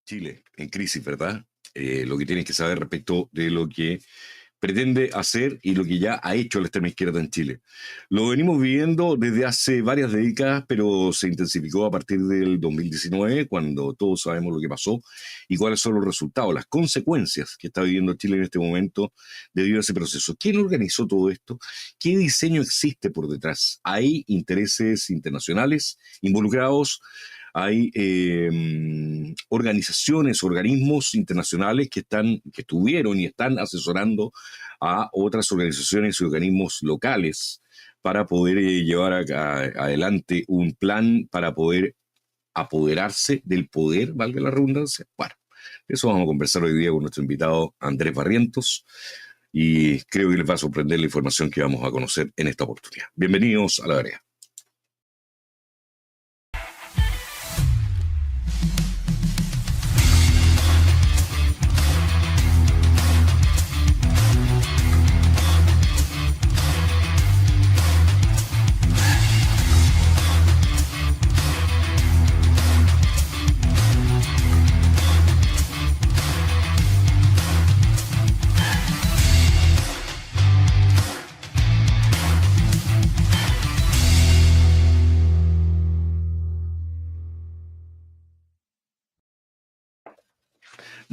Chile en crisis, ¿verdad? Lo que tienes que saber respecto de lo que pretende hacer y lo que ya ha hecho la extrema izquierda en Chile. Lo venimos viviendo desde hace varias décadas, pero se intensificó a partir del 2019, cuando todos sabemos lo que pasó y cuáles son los resultados, las consecuencias que está viviendo Chile en este momento debido a ese proceso. ¿Quién organizó todo esto? ¿Qué diseño existe por detrás? ¿Hay intereses internacionales involucrados? Hay organizaciones, organismos internacionales que estuvieron y están asesorando a otras organizaciones y organismos locales para poder llevar adelante un plan para poder apoderarse del poder, valga la redundancia. Bueno, de eso vamos a conversar hoy día con nuestro invitado Andrés Barrientos y creo que les va a sorprender la información que vamos a conocer en esta oportunidad. Bienvenidos a La Vereda.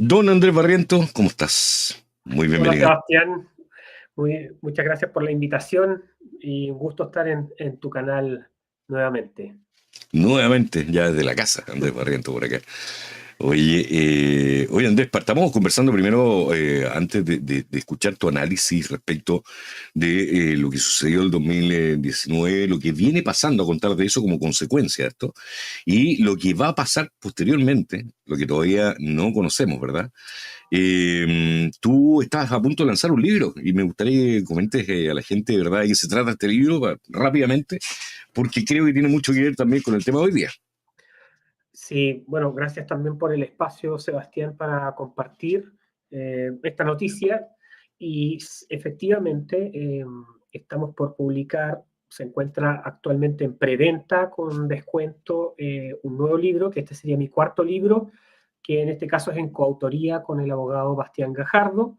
Don Andrés Barrientos, ¿cómo estás? Muy Hola bienvenido. Sebastián, muchas gracias por la invitación y un gusto estar en tu canal nuevamente. Nuevamente, ya desde la casa, Andrés Barrientos por acá. Oye Andrés, partamos conversando primero, antes de escuchar tu análisis respecto de lo que sucedió el 2019, lo que viene pasando, a contar de eso como consecuencia de esto, y lo que va a pasar posteriormente, lo que todavía no conocemos, ¿verdad? Tú estás a punto de lanzar un libro y me gustaría que comentes a la gente, ¿verdad?, de qué se trata este libro rápidamente, porque creo que tiene mucho que ver también con el tema de hoy día. Sí, bueno, gracias también por el espacio, Sebastián, para compartir esta noticia. Y efectivamente, estamos por publicar, se encuentra actualmente en preventa con descuento un nuevo libro, que este sería mi cuarto libro, que en este caso es en coautoría con el abogado Bastián Gajardo,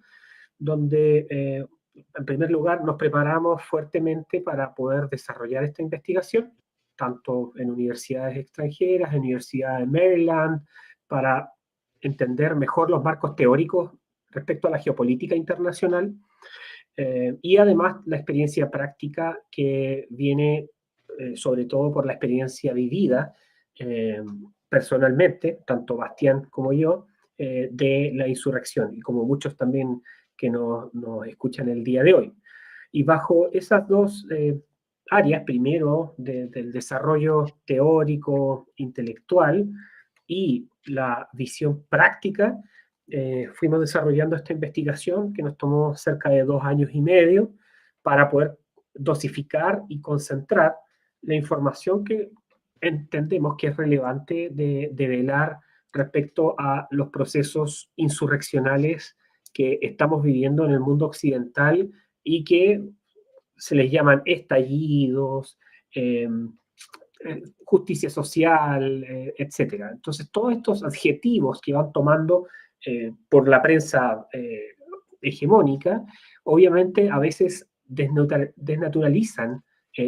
donde en primer lugar nos preparamos fuertemente para poder desarrollar esta investigación, tanto en universidades extranjeras, en Universidad de Maryland, para entender mejor los marcos teóricos respecto a la geopolítica internacional, y además la experiencia práctica que viene sobre todo por la experiencia vivida personalmente, tanto Bastián como yo, de la insurrección, y como muchos también que nos escuchan el día de hoy. Y bajo esas dos áreas, primero del desarrollo teórico, intelectual, y la visión práctica, fuimos desarrollando esta investigación que nos tomó cerca de 2 años y medio para poder dosificar y concentrar la información que entendemos que es relevante de velar respecto a los procesos insurreccionales que estamos viviendo en el mundo occidental y que se les llaman estallidos, justicia social, etcétera. Entonces, todos estos adjetivos que van tomando por la prensa hegemónica, obviamente a veces desnaturalizan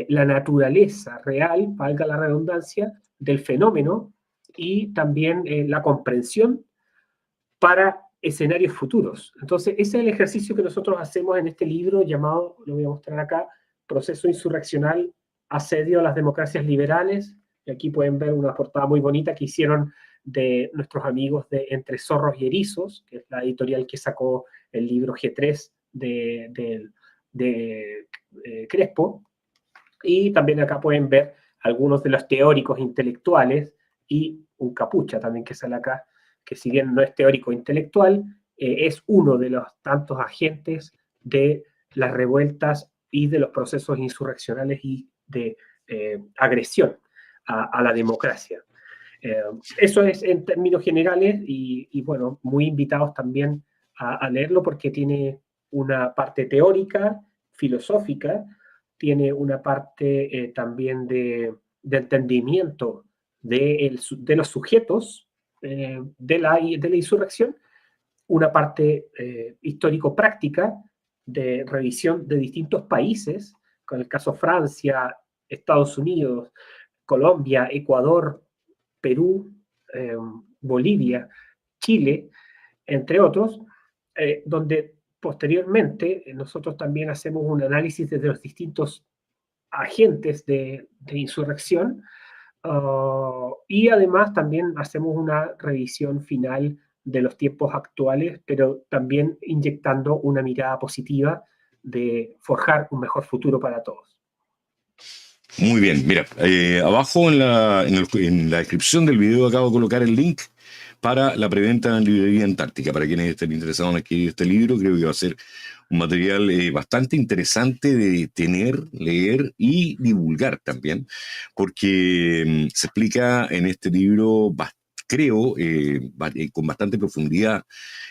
la naturaleza real, valga la redundancia, del fenómeno y también la comprensión para escenarios futuros. Entonces, ese es el ejercicio que nosotros hacemos en este libro llamado, lo voy a mostrar acá, Proceso Insurreccional, Asedio a las Democracias Liberales. Y aquí pueden ver una portada muy bonita que hicieron de nuestros amigos de Entre Zorros y Erizos, que es la editorial que sacó el libro G3 de Crespo. Y también acá pueden ver algunos de los teóricos intelectuales y un capucha también que sale acá, que si bien no es teórico intelectual, es uno de los tantos agentes de las revueltas y de los procesos insurreccionales y de agresión a la democracia. Eso es en términos generales y bueno, muy invitados también a leerlo porque tiene una parte teórica, filosófica, tiene una parte también de de entendimiento de los sujetos de la insurrección, una parte histórico-práctica de revisión de distintos países, con el caso Francia, Estados Unidos, Colombia, Ecuador, Perú, Bolivia, Chile, entre otros, donde posteriormente nosotros también hacemos un análisis desde los distintos agentes de insurrección, y además también hacemos una revisión final de los tiempos actuales, pero también inyectando una mirada positiva de forjar un mejor futuro para todos. Muy bien, mira, abajo en la descripción del video acabo de colocar el link para la preventa en Librería Antártica. Para quienes estén interesados en adquirir este libro, creo que va a ser un material bastante interesante de tener, leer y divulgar también, porque se explica en este libro, creo, con bastante profundidad,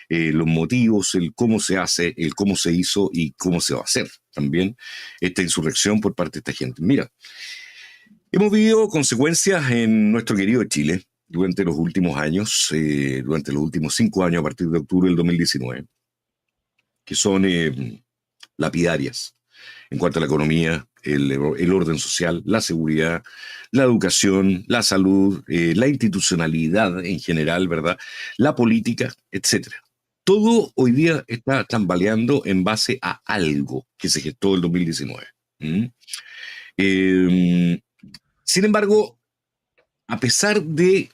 los motivos, el cómo se hace, el cómo se hizo y cómo se va a hacer también esta insurrección por parte de esta gente. Mira, hemos vivido consecuencias en nuestro querido Chile durante los últimos años, durante los últimos 5 años a partir de octubre del 2019, que son lapidarias en cuanto a la economía, el orden social, la seguridad, la educación, la salud, la institucionalidad en general, ¿verdad? La política, etcétera. Todo hoy día está tambaleando en base a algo que se gestó el 2019. Sin embargo, a pesar de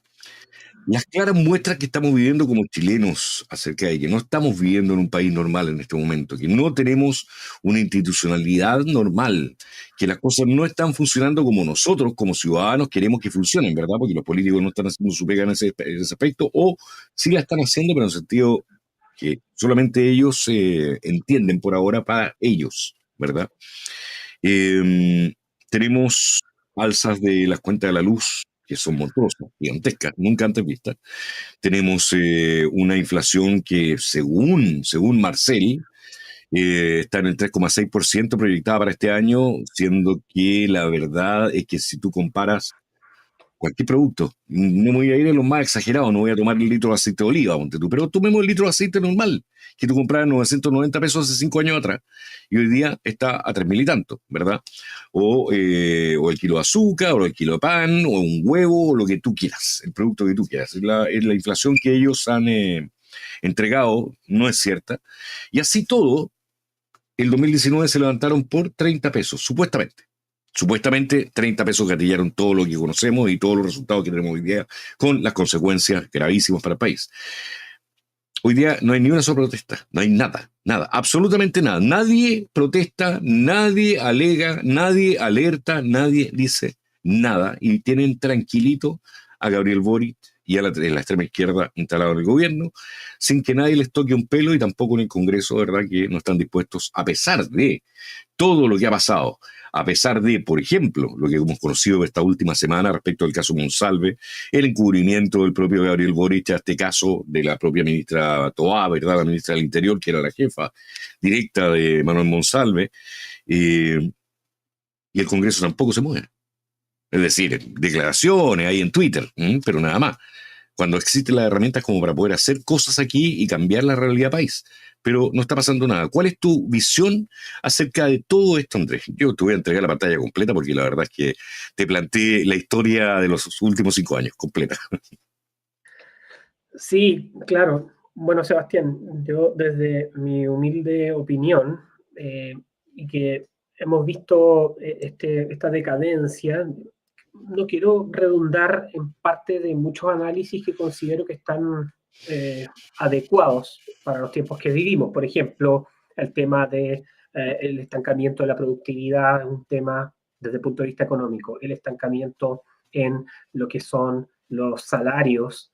las claras muestras que estamos viviendo como chilenos acerca de que no estamos viviendo en un país normal en este momento, que no tenemos una institucionalidad normal, que las cosas no están funcionando como nosotros, como ciudadanos, queremos que funcionen, ¿verdad? Porque los políticos no están haciendo su pega en ese aspecto, o sí la están haciendo, pero en el sentido que solamente ellos entienden por ahora para ellos, ¿verdad? Tenemos alzas de las cuentas de la luz que son monstruosas, gigantescas, nunca antes vistas. Tenemos una inflación que según Marcel está en el 3,6% proyectada para este año, siendo que la verdad es que si tú comparas cualquier producto, no me voy a ir a los más exagerados, no voy a tomar el litro de aceite de oliva, ponte tú, pero tomemos el litro de aceite normal, que tú comprabas 990 pesos hace 5 años atrás, y hoy día está a 3.000 y tanto, ¿verdad? O el kilo de azúcar, o el kilo de pan, o un huevo, o lo que tú quieras, el producto que tú quieras. Es la inflación que ellos han entregado, no es cierta, y así todo, el 2019 se levantaron por 30 pesos, supuestamente. Supuestamente 30 pesos gatillaron todo lo que conocemos y todos los resultados que tenemos hoy día, con las consecuencias gravísimas para el país. Hoy día no hay ni una sola protesta, no hay nada, absolutamente nada. Nadie protesta, nadie alega, nadie alerta, nadie dice nada, y tienen tranquilito a Gabriel Boric y a la extrema izquierda instalado en el gobierno, sin que nadie les toque un pelo, y tampoco en el Congreso, ¿verdad?, que no están dispuestos, a pesar de todo lo que ha pasado, a pesar de, por ejemplo, lo que hemos conocido esta última semana respecto al caso Monsalve, el encubrimiento del propio Gabriel Boric a este caso de la propia ministra Toá, ¿verdad?, la ministra del Interior, que era la jefa directa de Manuel Monsalve, y el Congreso tampoco se mueve. Es decir, declaraciones ahí en Twitter, pero nada más. Cuando existen las herramientas como para poder hacer cosas aquí y cambiar la realidad país. Pero no está pasando nada. ¿Cuál es tu visión acerca de todo esto, Andrés? Yo te voy a entregar la pantalla completa porque la verdad es que te planteé la historia de los últimos 5 años, completa. Sí, claro. Bueno, Sebastián, yo desde mi humilde opinión, y que hemos visto esta decadencia, no quiero redundar en parte de muchos análisis que considero que están adecuados para los tiempos que vivimos. Por ejemplo, el tema de el estancamiento de la productividad es un tema desde el punto de vista económico, el estancamiento en lo que son los salarios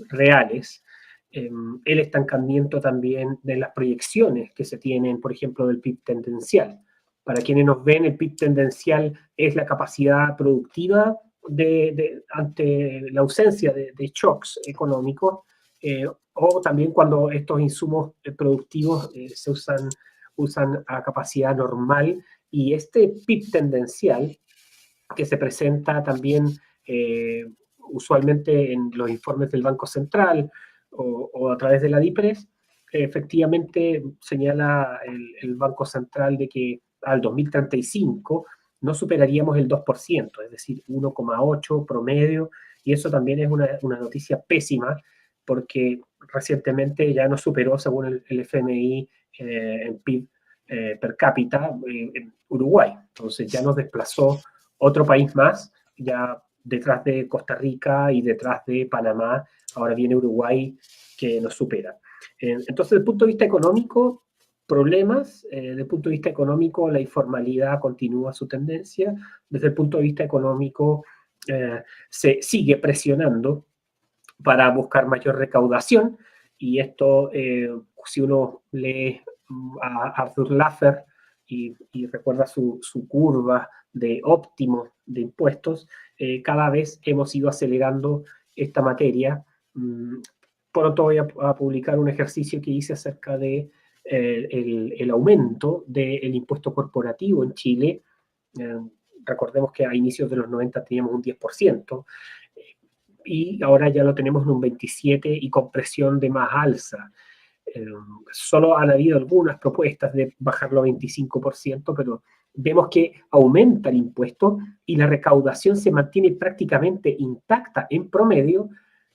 reales, el estancamiento también de las proyecciones que se tienen, por ejemplo, del PIB tendencial. Para quienes nos ven, el PIB tendencial es la capacidad productiva ante la ausencia de shocks económicos, o también cuando estos insumos productivos se usan a capacidad normal. Y este PIB tendencial que se presenta también usualmente en los informes del Banco Central o a través de la DIPRES, efectivamente señala el Banco Central de que al 2035 no superaríamos el 2%, es decir, 1,8 promedio, y eso también es una noticia pésima, porque recientemente ya nos superó, según el FMI, en PIB per cápita, en Uruguay. Entonces ya nos desplazó otro país más, ya detrás de Costa Rica y detrás de Panamá, ahora viene Uruguay que nos supera. Entonces, desde el punto de vista económico, problemas. Desde el punto de vista económico, la informalidad continúa su tendencia. Desde el punto de vista económico, se sigue presionando para buscar mayor recaudación, y esto, si uno lee a Arthur Laffer y recuerda su curva de óptimo de impuestos, cada vez hemos ido acelerando esta materia. Pronto voy a publicar un ejercicio que hice acerca de el aumento del impuesto corporativo en Chile. Recordemos que a inicios de los 90 teníamos un 10%, y ahora ya lo tenemos en un 27% y con presión de más alza. Solo han habido algunas propuestas de bajarlo a 25%, pero vemos que aumenta el impuesto y la recaudación se mantiene prácticamente intacta en promedio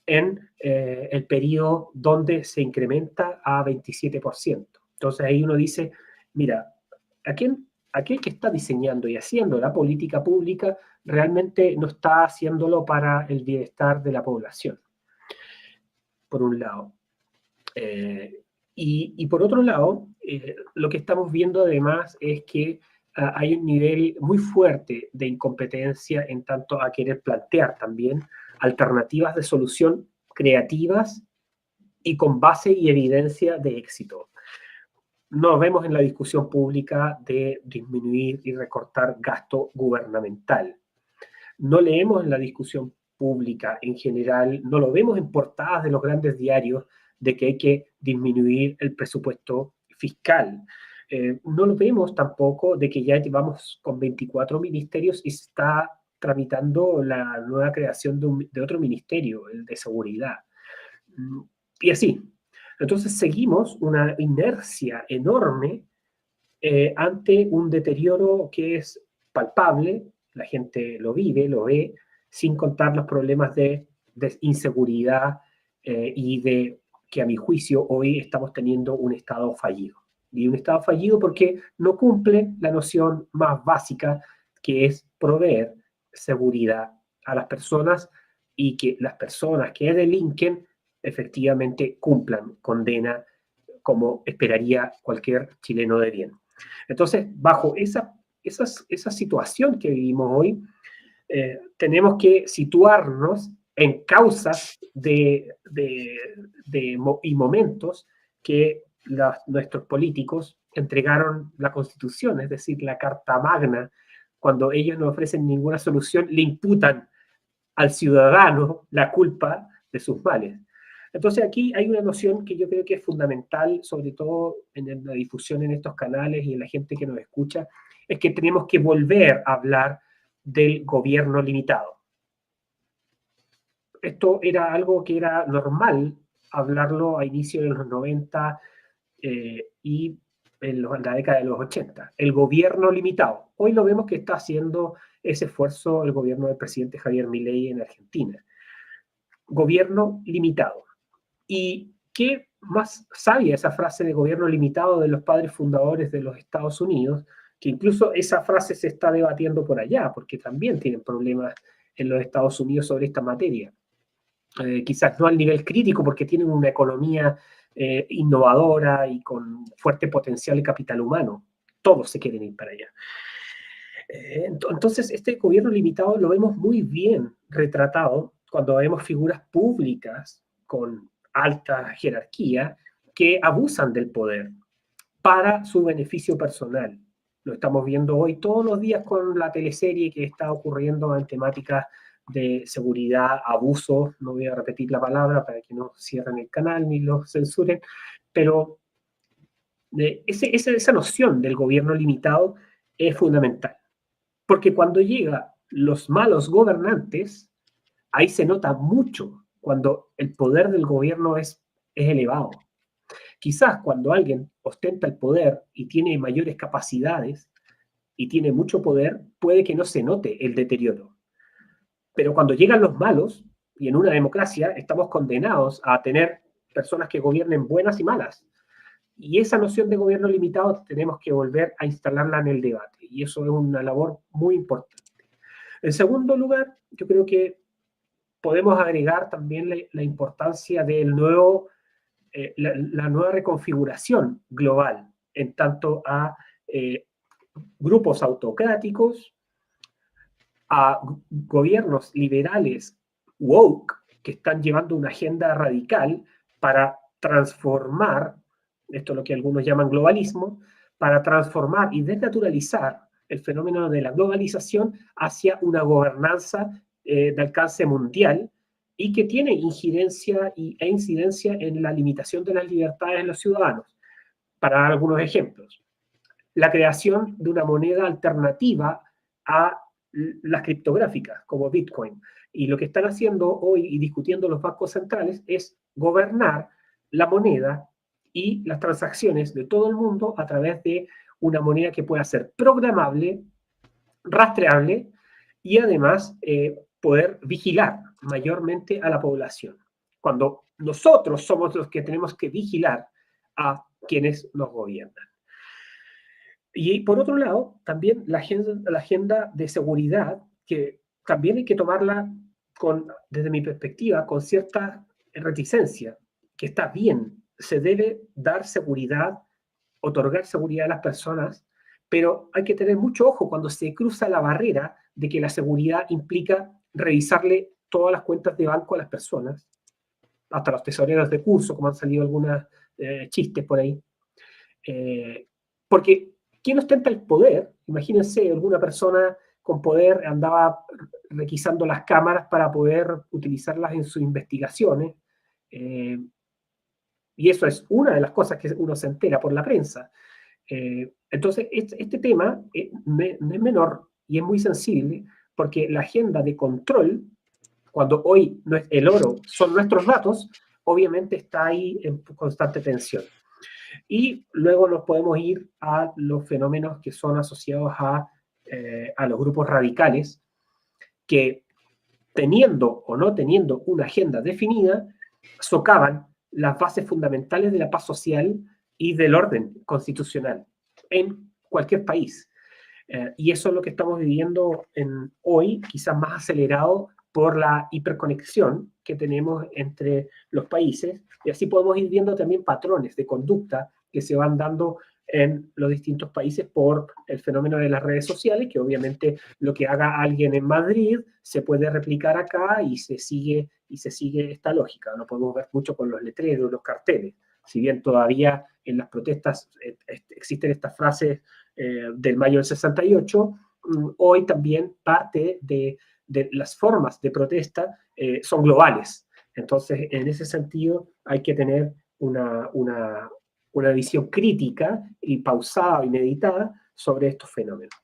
en el periodo donde se incrementa a 27%. Entonces ahí uno dice, mira, aquel que está diseñando y haciendo la política pública realmente no está haciéndolo para el bienestar de la población, por un lado. Y por otro lado, lo que estamos viendo además es que hay un nivel muy fuerte de incompetencia en tanto a querer plantear también alternativas de solución creativas y con base y evidencia de éxito. No vemos en la discusión pública de disminuir y recortar gasto gubernamental. No leemos en la discusión pública en general, no lo vemos en portadas de los grandes diarios de que hay que disminuir el presupuesto fiscal. No lo vemos tampoco de que ya llevamos con 24 ministerios y se está tramitando la nueva creación de otro ministerio, el de seguridad. Y así. Entonces seguimos una inercia enorme ante un deterioro que es palpable, la gente lo vive, lo ve, sin contar los problemas de inseguridad y de que a mi juicio hoy estamos teniendo un Estado fallido. Y un Estado fallido porque no cumple la noción más básica, que es proveer seguridad a las personas y que las personas que delinquen efectivamente cumplan condena como esperaría cualquier chileno de bien. Entonces, bajo esa situación que vivimos hoy, tenemos que situarnos en causas y momentos que nuestros políticos entregaron la Constitución, es decir, la Carta Magna. Cuando ellos no ofrecen ninguna solución, le imputan al ciudadano la culpa de sus males. Entonces aquí hay una noción que yo creo que es fundamental, sobre todo en la difusión en estos canales y en la gente que nos escucha, es que tenemos que volver a hablar del gobierno limitado. Esto era algo que era normal hablarlo a inicios de los 90 y en la década de los 80. El gobierno limitado. Hoy lo vemos que está haciendo ese esfuerzo el gobierno del presidente Javier Milei en Argentina. Gobierno limitado. Y qué más sabia esa frase de gobierno limitado de los padres fundadores de los Estados Unidos, que incluso esa frase se está debatiendo por allá, porque también tienen problemas en los Estados Unidos sobre esta materia. Quizás no al nivel crítico, porque tienen una economía innovadora y con fuerte potencial de capital humano. Todos se quieren ir para allá. Entonces, este gobierno limitado lo vemos muy bien retratado cuando vemos figuras públicas con alta jerarquía que abusan del poder para su beneficio personal. Lo estamos viendo hoy todos los días con la teleserie que está ocurriendo en temáticas de seguridad, abuso, no voy a repetir la palabra para que no cierren el canal ni lo censuren, pero esa noción del gobierno limitado es fundamental. Porque cuando llega los malos gobernantes, ahí se nota mucho cuando el poder del gobierno es elevado. Quizás cuando alguien ostenta el poder y tiene mayores capacidades y tiene mucho poder, puede que no se note el deterioro. Pero cuando llegan los malos, y en una democracia estamos condenados a tener personas que gobiernen buenas y malas. Y esa noción de gobierno limitado tenemos que volver a instalarla en el debate. Y eso es una labor muy importante. En segundo lugar, yo creo que podemos agregar también la importancia del nuevo, la nueva reconfiguración global en tanto a grupos autocráticos, a gobiernos liberales woke que están llevando una agenda radical para transformar, esto es lo que algunos llaman globalismo, para transformar y desnaturalizar el fenómeno de la globalización hacia una gobernanza de alcance mundial y que tiene incidencia e incidencia en la limitación de las libertades de los ciudadanos. Para dar algunos ejemplos, la creación de una moneda alternativa a las criptográficas, como Bitcoin. Y lo que están haciendo hoy y discutiendo los bancos centrales es gobernar la moneda y las transacciones de todo el mundo a través de una moneda que pueda ser programable, rastreable y además poder vigilar mayormente a la población. Cuando nosotros somos los que tenemos que vigilar a quienes nos gobiernan. Y por otro lado, también la agenda de seguridad, que también hay que tomarla desde mi perspectiva, con cierta reticencia, que está bien, se debe dar seguridad, otorgar seguridad a las personas, pero hay que tener mucho ojo cuando se cruza la barrera de que la seguridad implica revisarle todas las cuentas de banco a las personas, hasta los tesoreros de curso, como han salido algunos chistes por ahí. Porque ¿quién ostenta el poder? Imagínense, alguna persona con poder andaba requisando las cámaras para poder utilizarlas en sus investigaciones. Y eso es una de las cosas que uno se entera por la prensa. Entonces, este tema no es menor y es muy sensible porque la agenda de control, cuando hoy no es el oro, son nuestros datos, obviamente está ahí en constante tensión. Y luego nos podemos ir a los fenómenos que son asociados a los grupos radicales, que teniendo o no teniendo una agenda definida, socavan las bases fundamentales de la paz social y del orden constitucional en cualquier país. Y eso es lo que estamos viviendo hoy, quizás más acelerado por la hiperconexión que tenemos entre los países, y así podemos ir viendo también patrones de conducta que se van dando en los distintos países por el fenómeno de las redes sociales, que obviamente lo que haga alguien en Madrid se puede replicar acá y se sigue esta lógica. Lo podemos ver mucho con los letreros, los carteles. Si bien todavía en las protestas existen estas frases del mayo del 68, hoy también parte de las formas de protesta son globales. Entonces, en ese sentido, hay que tener una visión crítica y pausada y meditada sobre estos fenómenos.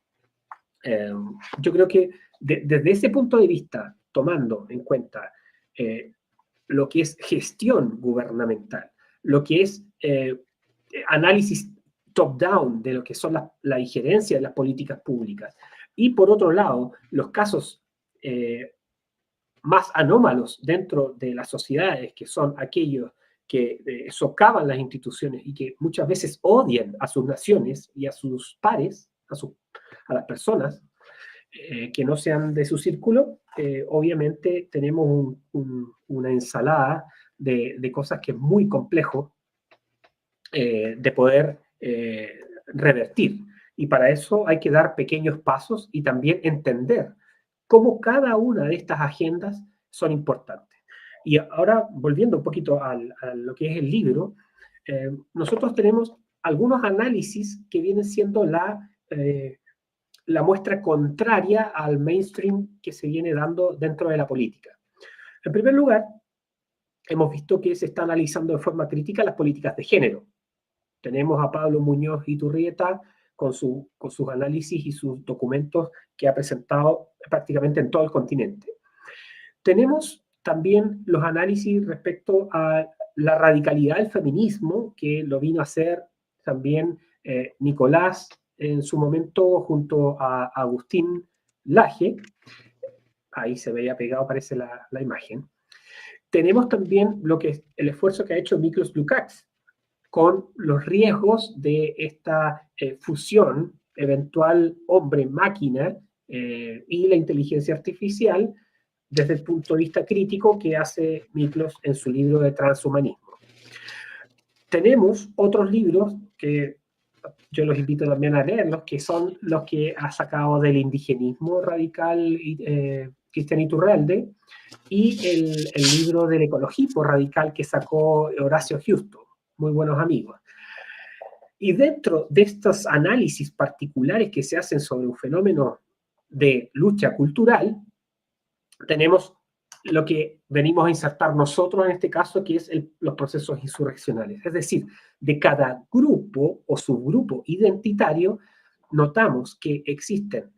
Yo creo que desde ese punto de vista, tomando en cuenta lo que es gestión gubernamental, lo que es análisis top-down de lo que son la injerencia de las políticas públicas, y por otro lado, los casos más anómalos dentro de las sociedades, que son aquellos que socavan las instituciones y que muchas veces odian a sus naciones y a sus pares, a las personas que no sean de su círculo, obviamente tenemos una ensalada de cosas que es muy complejo de poder revertir. Y para eso hay que dar pequeños pasos y también entender cómo cada una de estas agendas son importantes. Y ahora, volviendo un poquito a lo que es el libro, nosotros tenemos algunos análisis que vienen siendo la muestra contraria al mainstream que se viene dando dentro de la política. En primer lugar, hemos visto que se está analizando de forma crítica las políticas de género. Tenemos a Pablo Muñoz Iturrieta con sus análisis y sus documentos que ha presentado prácticamente en todo el continente. Tenemos también los análisis respecto a la radicalidad del feminismo, que lo vino a hacer también Nicolás en su momento junto a Agustín Laje. Ahí se veía pegado, parece la imagen. Tenemos también lo que es el esfuerzo que ha hecho Miklos Lukács con los riesgos de esta fusión eventual hombre-máquina y la inteligencia artificial desde el punto de vista crítico que hace Miklos en su libro de transhumanismo. Tenemos otros libros que yo los invito también a leerlos, que son los que ha sacado del indigenismo radical Cristian Iturralde, y el libro del ecologismo radical que sacó Horacio Houston, muy buenos amigos. Y dentro de estos análisis particulares que se hacen sobre un fenómeno de lucha cultural, tenemos lo que venimos a insertar nosotros en este caso, que es los procesos insurreccionales. Es decir, de cada grupo o subgrupo identitario, notamos que existen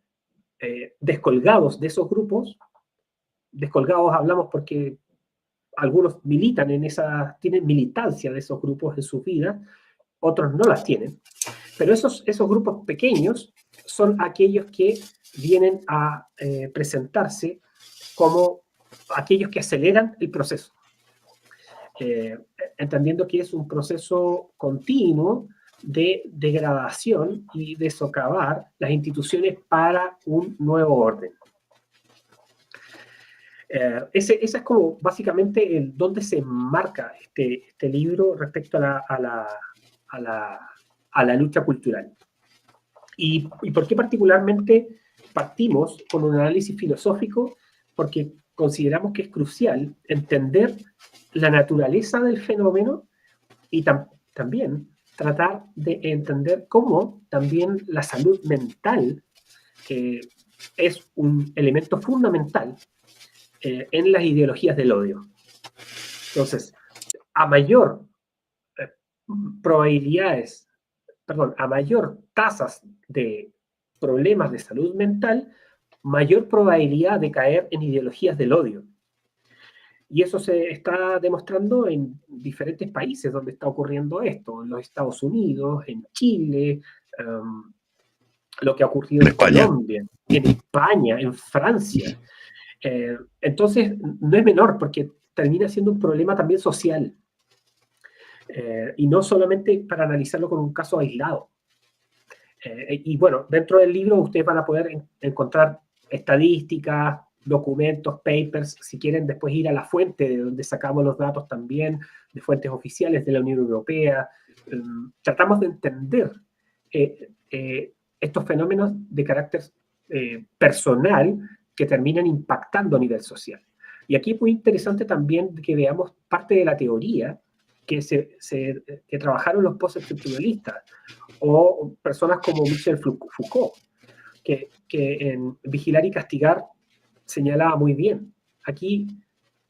descolgados de esos grupos. Descolgados hablamos porque algunos militan tienen militancia de esos grupos en sus vidas, otros no las tienen. Pero esos grupos pequeños son aquellos que vienen a presentarse como aquellos que aceleran el proceso, entendiendo que es un proceso continuo de degradación y de socavar las instituciones para un nuevo orden. Ese es como básicamente dónde se enmarca este libro respecto a la lucha cultural. ¿Y por qué particularmente partimos con un análisis filosófico? Porque consideramos que es crucial entender la naturaleza del fenómeno y también tratar de entender cómo también la salud mental es un elemento fundamental en las ideologías del odio. Entonces, a mayor a mayor tasas de problemas de salud mental, mayor probabilidad de caer en ideologías del odio. Y eso se está demostrando en diferentes países donde está ocurriendo esto, en los Estados Unidos, en Chile, lo que ha ocurrido en Colombia, en España, en Francia. Entonces, no es menor, porque termina siendo un problema también social. Y no solamente para analizarlo con un caso aislado. Y bueno, dentro del libro ustedes van a poder encontrar estadísticas, documentos, papers, si quieren después ir a la fuente de donde sacamos los datos también, de fuentes oficiales de la Unión Europea. Tratamos de entender estos fenómenos de carácter personal que terminan impactando a nivel social. Y aquí es muy interesante también que veamos parte de la teoría que trabajaron los postestructuralistas o personas como Michel Foucault, que en Vigilar y Castigar señalaba muy bien. Aquí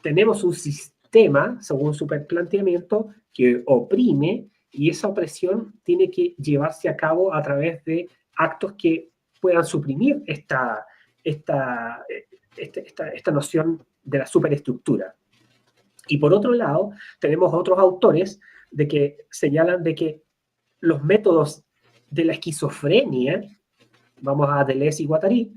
tenemos un sistema, según su planteamiento, que oprime, y esa opresión tiene que llevarse a cabo a través de actos que puedan suprimir esta noción de la superestructura. Y por otro lado, tenemos otros autores que señalan de que los métodos de la esquizofrenia, vamos a Deleuze y Guattari,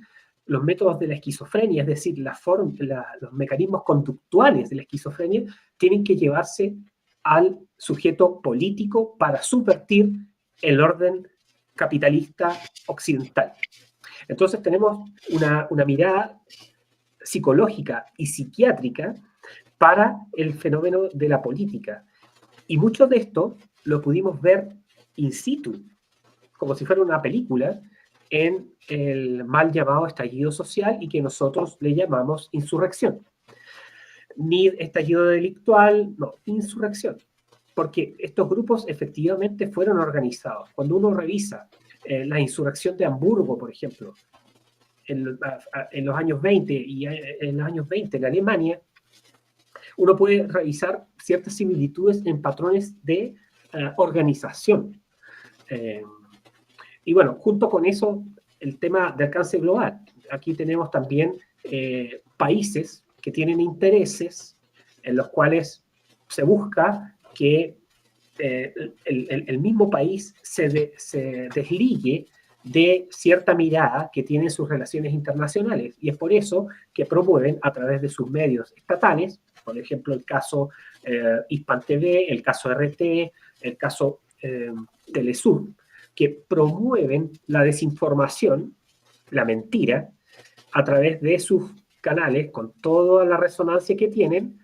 los métodos de la esquizofrenia, es decir, los mecanismos conductuales de la esquizofrenia, tienen que llevarse al sujeto político para subvertir el orden capitalista occidental. Entonces tenemos una mirada psicológica y psiquiátrica para el fenómeno de la política. Y mucho de esto lo pudimos ver in situ, como si fuera una película, en el mal llamado estallido social y que nosotros le llamamos insurrección. Ni estallido delictual, no, insurrección. Porque estos grupos efectivamente fueron organizados. Cuando uno revisa la insurrección de Hamburgo, por ejemplo, en los años 20 y en los años 20 en Alemania, uno puede revisar ciertas similitudes en patrones de organización. Y bueno, junto con eso, el tema de alcance global. Aquí tenemos también países que tienen intereses en los cuales se busca que el mismo país se desligue de cierta mirada que tienen sus relaciones internacionales. Y es por eso que promueven a través de sus medios estatales, por ejemplo, el caso Hispan TV, el caso RT, el caso Telesur, que promueven la desinformación, la mentira, a través de sus canales, con toda la resonancia que tienen,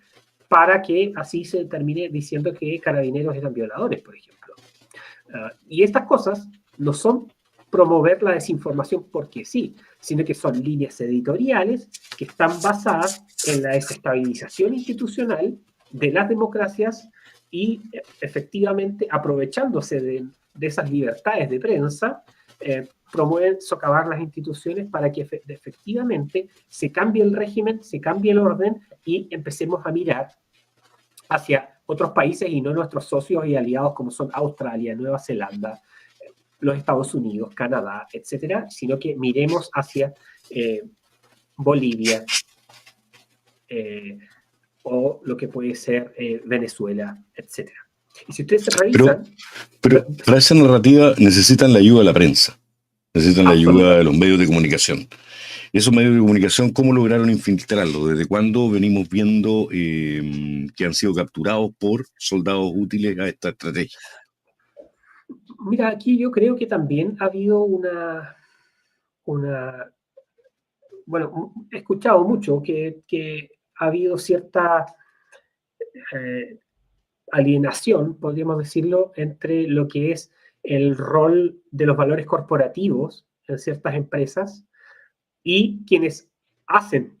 para que así se termine diciendo que carabineros eran violadores, por ejemplo. Y estas cosas no son promover la desinformación porque sí, sino que son líneas editoriales que están basadas en la desestabilización institucional de las democracias y efectivamente aprovechándose de esas libertades de prensa, promueven socavar las instituciones para que efectivamente se cambie el régimen, se cambie el orden y empecemos a mirar hacia otros países y no nuestros socios y aliados como son Australia, Nueva Zelanda, los Estados Unidos, Canadá, etcétera, sino que miremos hacia Bolivia o lo que puede ser Venezuela, etcétera. Y si ustedes se revisan... Pero para esa narrativa necesitan la ayuda de la prensa, necesitan la ayuda de los medios de comunicación. Esos medios de comunicación, ¿cómo lograron infiltrarlo? ¿Desde cuándo venimos viendo que han sido capturados por soldados útiles a esta estrategia? Mira, aquí yo creo que también ha habido bueno, he escuchado mucho que ha habido cierta alienación, podríamos decirlo, entre lo que es el rol de los valores corporativos en ciertas empresas y quienes hacen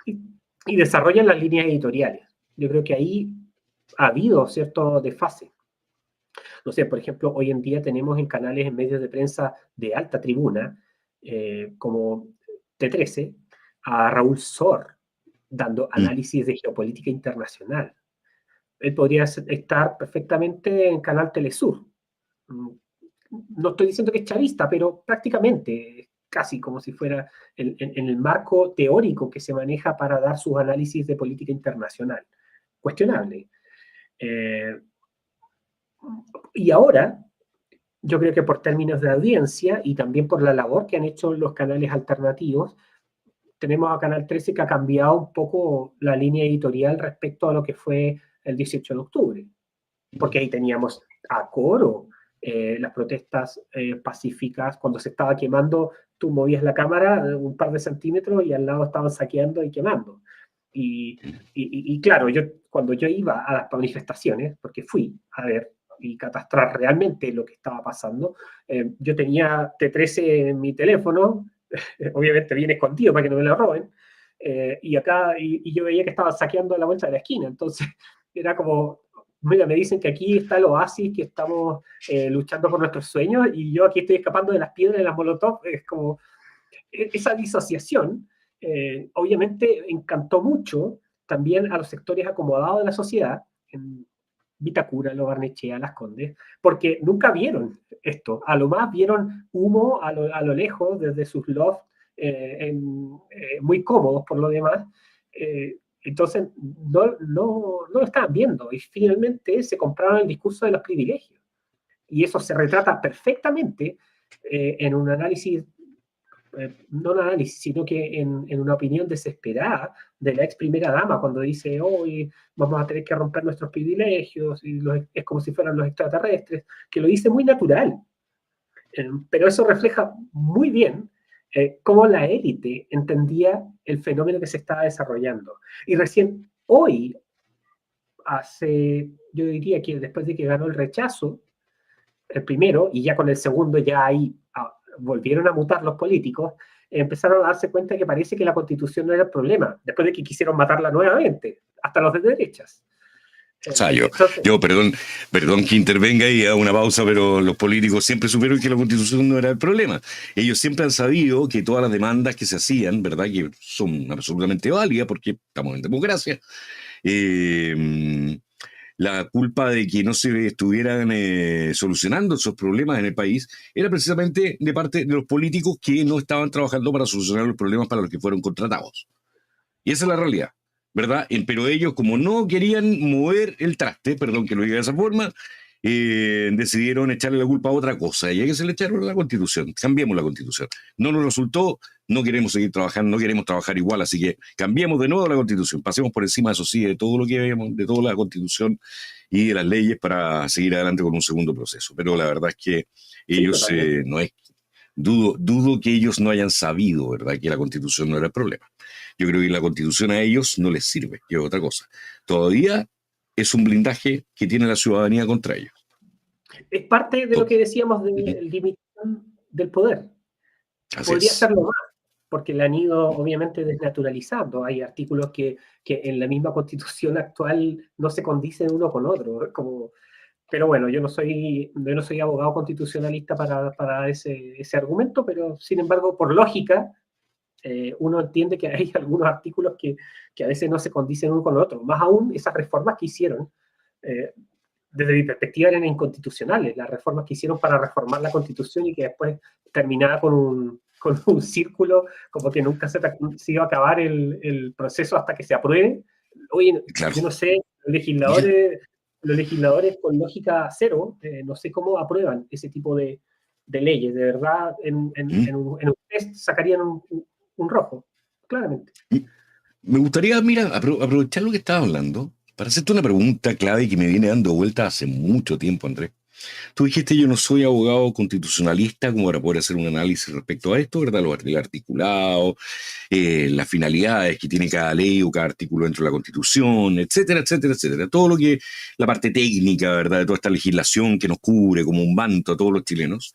y desarrollan las líneas editoriales. Yo creo que ahí ha habido cierto desfase. No sé, por ejemplo, hoy en día tenemos en canales, en medios de prensa de alta tribuna, como T13, a Raúl Sor, dando análisis de geopolítica internacional. Él podría estar perfectamente en Canal Telesur. No estoy diciendo que es chavista, pero prácticamente, casi como si fuera en el marco teórico que se maneja para dar sus análisis de política internacional. Cuestionable. Y ahora, yo creo que por términos de audiencia y también por la labor que han hecho los canales alternativos, tenemos a Canal 13 que ha cambiado un poco la línea editorial respecto a lo que fue el 18 de octubre. Porque ahí teníamos a coro las protestas pacíficas. Cuando se estaba quemando, tú movías la cámara un par de centímetros y al lado estaban saqueando y quemando. Y claro, cuando yo iba a las manifestaciones, porque fui a ver y catastrar realmente lo que estaba pasando, yo tenía T13 en mi teléfono, obviamente bien escondido para que no me lo roben, y yo veía que estaban saqueando a la vuelta de la esquina, entonces era como, mira, me dicen que aquí está el oasis, que estamos luchando por nuestros sueños, y yo aquí estoy escapando de las piedras de las molotov. Es como esa disociación, obviamente encantó mucho también a los sectores acomodados de la sociedad, en Vitacura, Lo Barnechea, Las Condes, porque nunca vieron esto. A lo más vieron humo a lo lejos, desde sus lofts, muy cómodos por lo demás. Entonces, no lo estaban viendo y finalmente se compraron el discurso de los privilegios. Y eso se retrata perfectamente en un análisis, no un análisis, sino que en una opinión desesperada de la ex primera dama, cuando dice, hoy vamos a tener que romper nuestros privilegios, y es como si fueran los extraterrestres, que lo dice muy natural. Pero eso refleja muy bien cómo la élite entendía el fenómeno que se estaba desarrollando. Y recién hoy, yo diría que después de que ganó el rechazo, el primero, y ya con el segundo ya ahí volvieron a mutar los políticos, empezaron a darse cuenta que parece que la Constitución no era el problema, después de que quisieron matarla nuevamente, hasta los de derechas. O sea, perdón que intervenga y haga una pausa, pero los políticos siempre supieron que la Constitución no era el problema. Ellos siempre han sabido que todas las demandas que se hacían, ¿verdad?, que son absolutamente válidas porque estamos en democracia, la culpa de que no se estuvieran solucionando esos problemas en el país era precisamente de parte de los políticos que no estaban trabajando para solucionar los problemas para los que fueron contratados. Y esa es la realidad, ¿verdad? Pero ellos, como no querían mover el traste, perdón que lo diga de esa forma, decidieron echarle la culpa a otra cosa. Y a que se le echaron a la Constitución. Cambiemos la Constitución. No nos resultó, no queremos seguir trabajando, no queremos trabajar igual, así que cambiemos de nuevo la Constitución. Pasemos por encima, eso sí, de todo lo que vemos, de toda la Constitución y de las leyes para seguir adelante con un segundo proceso. Pero la verdad es que Sí, ellos, totalmente. no es, dudo que ellos no hayan sabido, ¿verdad?, que la Constitución no era el problema. Yo creo que la Constitución a ellos no les sirve, que es otra cosa. Todavía es un blindaje que tiene la ciudadanía contra ellos. Es parte de lo Todo. que decíamos de Ujú. limitación del poder. Así Podría es. serlo más, porque la han ido obviamente desnaturalizando. Hay artículos que en la misma constitución actual no se condicen uno con otro. Como, pero bueno, yo no soy abogado constitucionalista para ese argumento, pero sin embargo, por lógica, uno entiende que hay algunos artículos que a veces no se condicen uno con otro. Más aún, esas reformas que hicieron, eh, desde mi perspectiva, eran inconstitucionales. Las reformas que hicieron para reformar la Constitución y que después terminaba con un círculo, como que nunca se iba a acabar el proceso hasta que se apruebe. Oye, Claro. yo no sé, Mira, los legisladores con lógica cero, no sé cómo aprueban ese tipo de leyes. De verdad, mm, en un test sacarían un rojo, claramente. mm, me gustaría, mira, aprovechar lo que estaba hablando para hacerte una pregunta clave que me viene dando vuelta hace mucho tiempo, Andrés. Tú dijiste, yo no soy abogado constitucionalista como para poder hacer un análisis respecto a esto, ¿verdad? El articulado, las finalidades que tiene cada ley o cada artículo dentro de la Constitución, etcétera, etcétera, etcétera. Todo lo que, la parte técnica, ¿verdad? De toda esta legislación que nos cubre como un manto a todos los chilenos.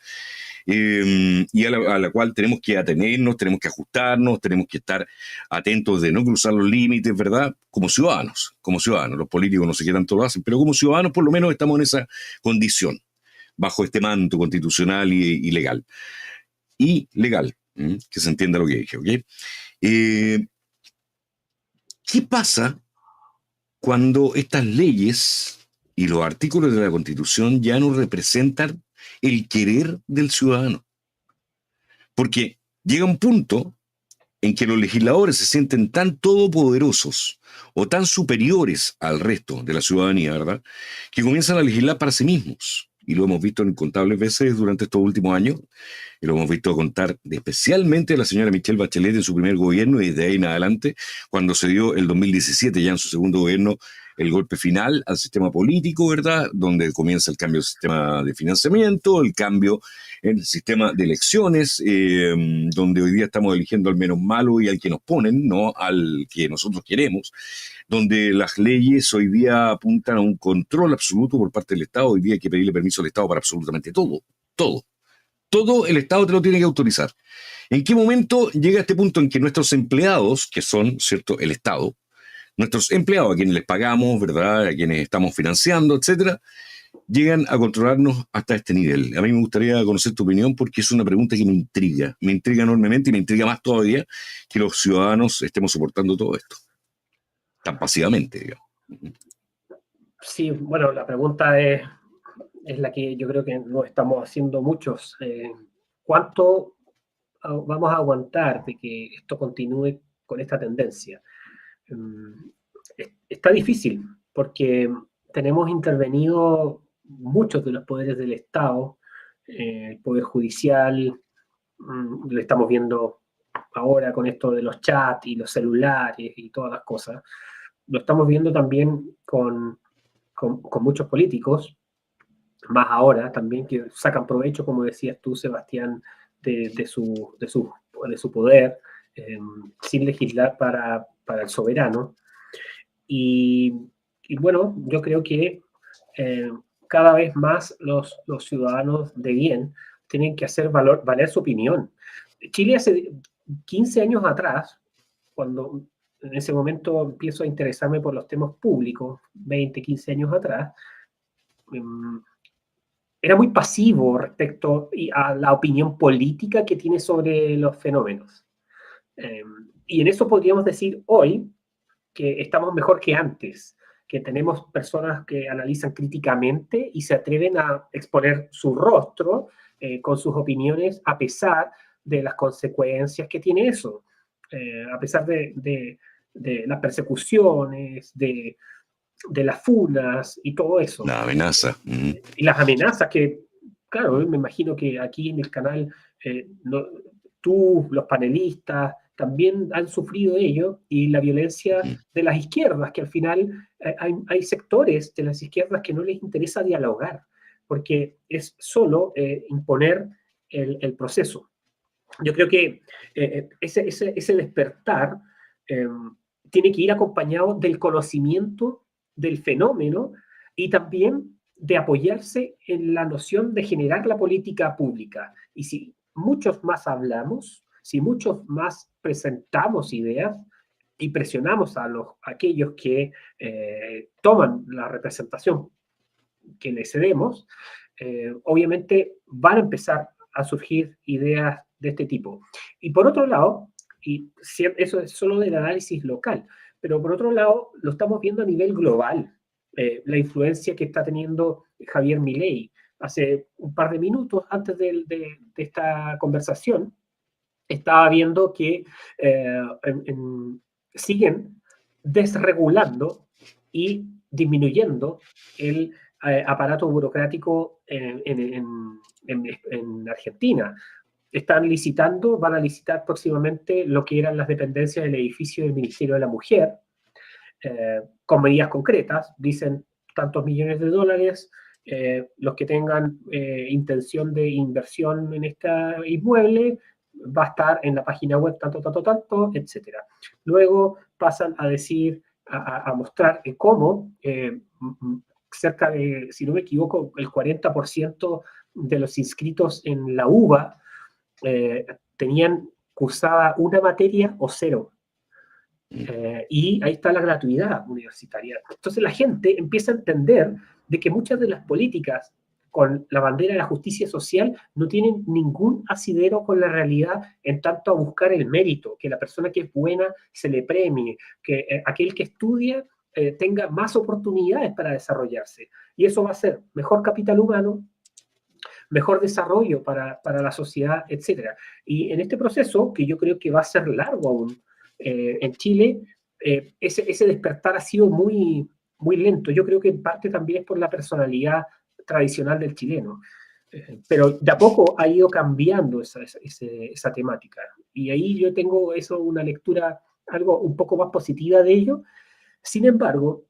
Y a la cual tenemos que atenernos, tenemos que ajustarnos, tenemos que estar atentos de no cruzar los límites, ¿verdad? Como ciudadanos, como ciudadanos. Los políticos no sé qué tanto lo hacen, pero como ciudadanos por lo menos estamos en esa condición, bajo este manto constitucional y legal. Y legal, que se entienda lo que dije, ¿ok? Eh, ¿Qué pasa cuando estas leyes y los artículos de la Constitución ya no representan el querer del ciudadano? Porque llega un punto en que los legisladores se sienten tan todopoderosos o tan superiores al resto de la ciudadanía, ¿verdad?, que comienzan a legislar para sí mismos. Y lo hemos visto incontables veces durante estos últimos años, y lo hemos visto contar especialmente a la señora Michelle Bachelet en su primer gobierno y desde ahí en adelante, cuando se dio el 2017, ya en su segundo gobierno, el golpe final al sistema político, ¿verdad? Donde comienza el cambio del sistema de financiamiento, el cambio en el sistema de elecciones, donde hoy día estamos eligiendo al menos malo y al que nos ponen, no al que nosotros queremos, donde las leyes hoy día apuntan a un control absoluto por parte del Estado. Hoy día hay que pedirle permiso al Estado para absolutamente todo, todo. Todo el Estado te lo tiene que autorizar. ¿En qué momento llega este punto en que nuestros empleados, que son, ¿cierto?, el Estado, nuestros empleados a quienes les pagamos, ¿verdad?, a quienes estamos financiando, etcétera, llegan a controlarnos hasta este nivel? A mí me gustaría conocer tu opinión porque es una pregunta que me intriga enormemente y me intriga más todavía que los ciudadanos estemos soportando todo esto, tan pasivamente, digamos. Sí, bueno, la pregunta es la que yo creo que nos estamos haciendo muchos. ¿Cuánto vamos a aguantar de que esto continúe con esta tendencia? Mm, Está difícil porque tenemos intervenido muchos de los poderes del Estado, el Poder Judicial, lo estamos viendo ahora con esto de los chats y los celulares y todas las cosas. Lo estamos viendo también con muchos políticos, más ahora también, que sacan provecho, como decías tú, Sebastián, de su poder, eh, sin legislar para el soberano. Y, y, bueno, yo creo que eh, cada vez más los ciudadanos de bien tienen que hacer valer su opinión. Chile hace 15 años atrás, cuando en ese momento empiezo a interesarme por los temas públicos, 20, 15 años atrás, era muy pasivo respecto a la opinión política que tiene sobre los fenómenos. Y en eso podríamos decir hoy que estamos mejor que antes, que tenemos personas que analizan críticamente y se atreven a exponer su rostro con sus opiniones a pesar de las consecuencias que tiene eso, a pesar de las persecuciones, de las funas y todo eso. La amenaza. Y las amenazas que, claro, me imagino que aquí en el canal no, tú, los panelistas, también han sufrido ello, y la violencia de las izquierdas, que al final hay sectores de las izquierdas que no les interesa dialogar, porque es solo imponer el proceso. Yo creo que ese despertar tiene que ir acompañado del conocimiento del fenómeno y también de apoyarse en la noción de generar la política pública. Y si muchos más hablamos, si muchos más presentamos ideas y presionamos a aquellos que toman la representación que les cedemos, obviamente van a empezar a surgir ideas de este tipo. Y por otro lado, y eso es solo del análisis local, pero por otro lado lo estamos viendo a nivel global, la influencia que está teniendo Javier Milei. Hace un par de minutos antes de esta conversación, estaba viendo que siguen desregulando y disminuyendo el aparato burocrático en Argentina. Van a licitar próximamente lo que eran las dependencias del edificio del Ministerio de la Mujer, con medidas concretas. Dicen tantos millones de dólares, los que tengan intención de inversión en este inmueble va a estar en la página web tanto, etc. Luego pasan a decir, a mostrar cómo cerca de, si no me equivoco, el 40% de los inscritos en la UBA tenían cursada una materia o cero. Y ahí está la gratuidad universitaria. Entonces la gente empieza a entender de que muchas de las políticas con la bandera de la justicia social no tienen ningún asidero con la realidad en tanto a buscar el mérito, que la persona que es buena se le premie, que aquel que estudia tenga más oportunidades para desarrollarse. Y eso va a ser mejor capital humano, mejor desarrollo para la sociedad, etc. Y en este proceso, que yo creo que va a ser largo aún, en Chile, ese despertar ha sido muy, muy lento. Yo creo que en parte también es por la personalidad tradicional del chileno. Pero de a poco ha ido cambiando esa temática. Y ahí yo tengo una lectura algo un poco más positiva de ello. Sin embargo,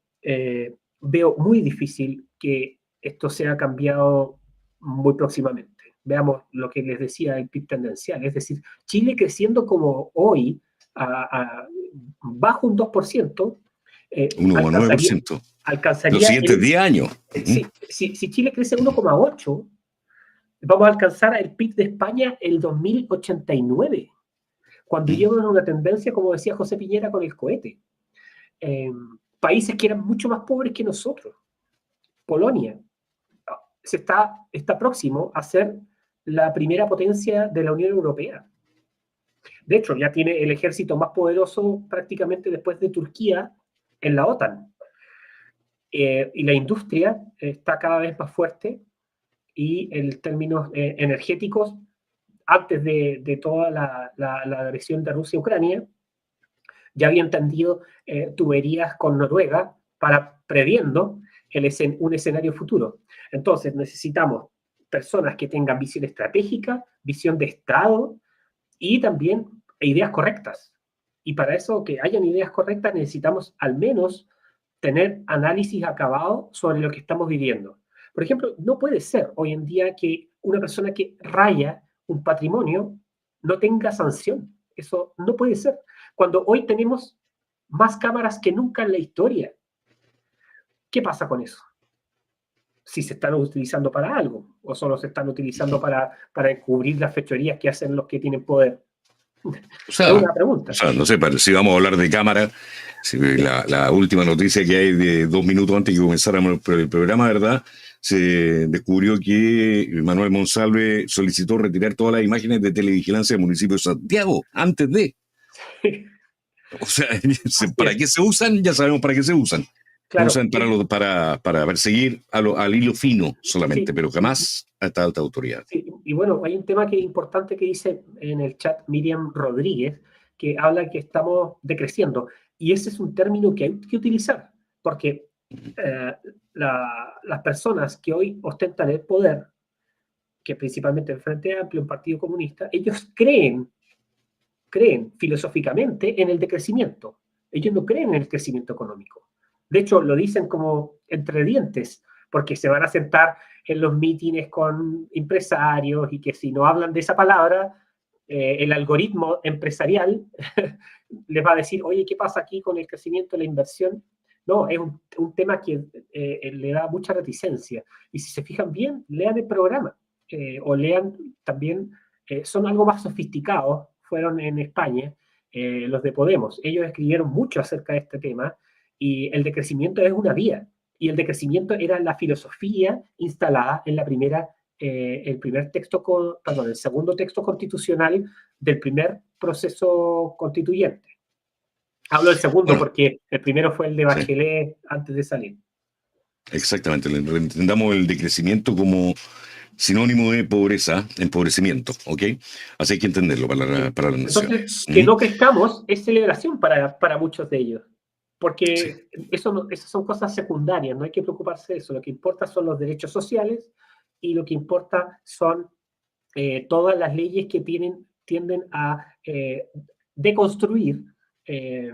veo muy difícil que esto sea cambiado muy próximamente. Veamos lo que les decía el PIB tendencial. Es decir, Chile creciendo como hoy, bajo un 2%, 1,9%. Alcanzaría los siguientes 10 años. Si Chile crece 1,8%, vamos a alcanzar el PIB de España el 2089, cuando llevan una tendencia, como decía José Piñera, con el cohete. Países que eran mucho más pobres que nosotros. Polonia está próximo a ser la primera potencia de la Unión Europea. De hecho, ya tiene el ejército más poderoso prácticamente después de Turquía en la OTAN. Y la industria está cada vez más fuerte, y en términos energéticos, antes de toda la agresión de Rusia a Ucrania, ya habían tendido tuberías con Noruega previendo un escenario futuro. Entonces necesitamos personas que tengan visión estratégica, visión de Estado y también ideas correctas. Y para eso, que hayan ideas correctas, necesitamos al menos tener análisis acabado sobre lo que estamos viviendo. Por ejemplo, no puede ser hoy en día que una persona que raya un patrimonio no tenga sanción. Eso no puede ser. Cuando hoy tenemos más cámaras que nunca en la historia. ¿Qué pasa con eso? Si se están utilizando para algo, o solo se están utilizando para encubrir las fechorías que hacen los que tienen poder. O sea, es una pregunta. O sea, no sé, pero si vamos a hablar de cámara, la última noticia que hay de 2 minutos antes que comenzáramos el programa, ¿verdad? Se descubrió que Manuel Monsalve solicitó retirar todas las imágenes de televigilancia del municipio de Santiago antes de. O sea, ¿para qué se usan? Ya sabemos para qué se usan. No Claro, usan para perseguir al hilo fino solamente, sí, pero jamás a esta alta autoridad. sí. Y bueno, hay un tema que es importante que dice en el chat Miriam Rodríguez, que habla que estamos decreciendo. Y ese es un término que hay que utilizar, porque eh, las personas que hoy ostentan el poder, que principalmente el Frente Amplio, un partido comunista, ellos creen filosóficamente en el decrecimiento. Ellos no creen en el crecimiento económico. De hecho, lo dicen como entre dientes, porque se van a sentar en los mítines con empresarios y que si no hablan de esa palabra, el algoritmo empresarial les va a decir, oye, ¿qué pasa aquí con el crecimiento de la inversión? No, es un tema que le da mucha reticencia. Y si se fijan bien, lean el programa o lean también, son algo más sofisticados, fueron en España, los de Podemos. Ellos escribieron mucho acerca de este tema y el decrecimiento es una vía. Y el decrecimiento era la filosofía instalada en la primera, el segundo texto constitucional del primer proceso constituyente. Hablo del segundo Bueno, porque el primero fue el de sí, Bachelet antes de salir. exactamente. Entendamos el decrecimiento como sinónimo de pobreza, empobrecimiento, ¿ok? Así hay que entenderlo Sí. para las Entonces, naciones. que ¿Mm? no crezcamos es celebración para muchos de ellos, Sí. porque esas son cosas secundarias, no hay que preocuparse de eso. Lo que importa son los derechos sociales y lo que importa son todas las leyes que tienden a deconstruir eh,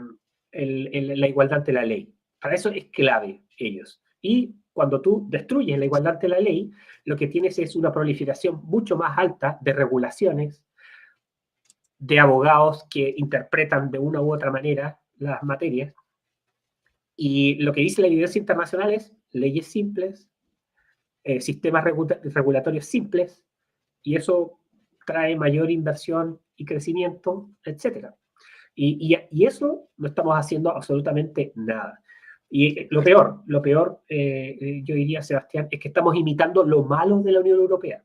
la igualdad ante la ley. Para eso es clave ellos. Y cuando tú destruyes la igualdad ante la ley, lo que tienes es una proliferación mucho más alta de regulaciones, de abogados que interpretan de una u otra manera las materias. Y lo que dice la evidencia internacional es leyes simples, sistemas regulatorios simples, y eso trae mayor inversión y crecimiento, etc. Y eso no estamos haciendo absolutamente nada. Y lo peor yo diría, Sebastián, es que estamos imitando lo malo de la Unión Europea.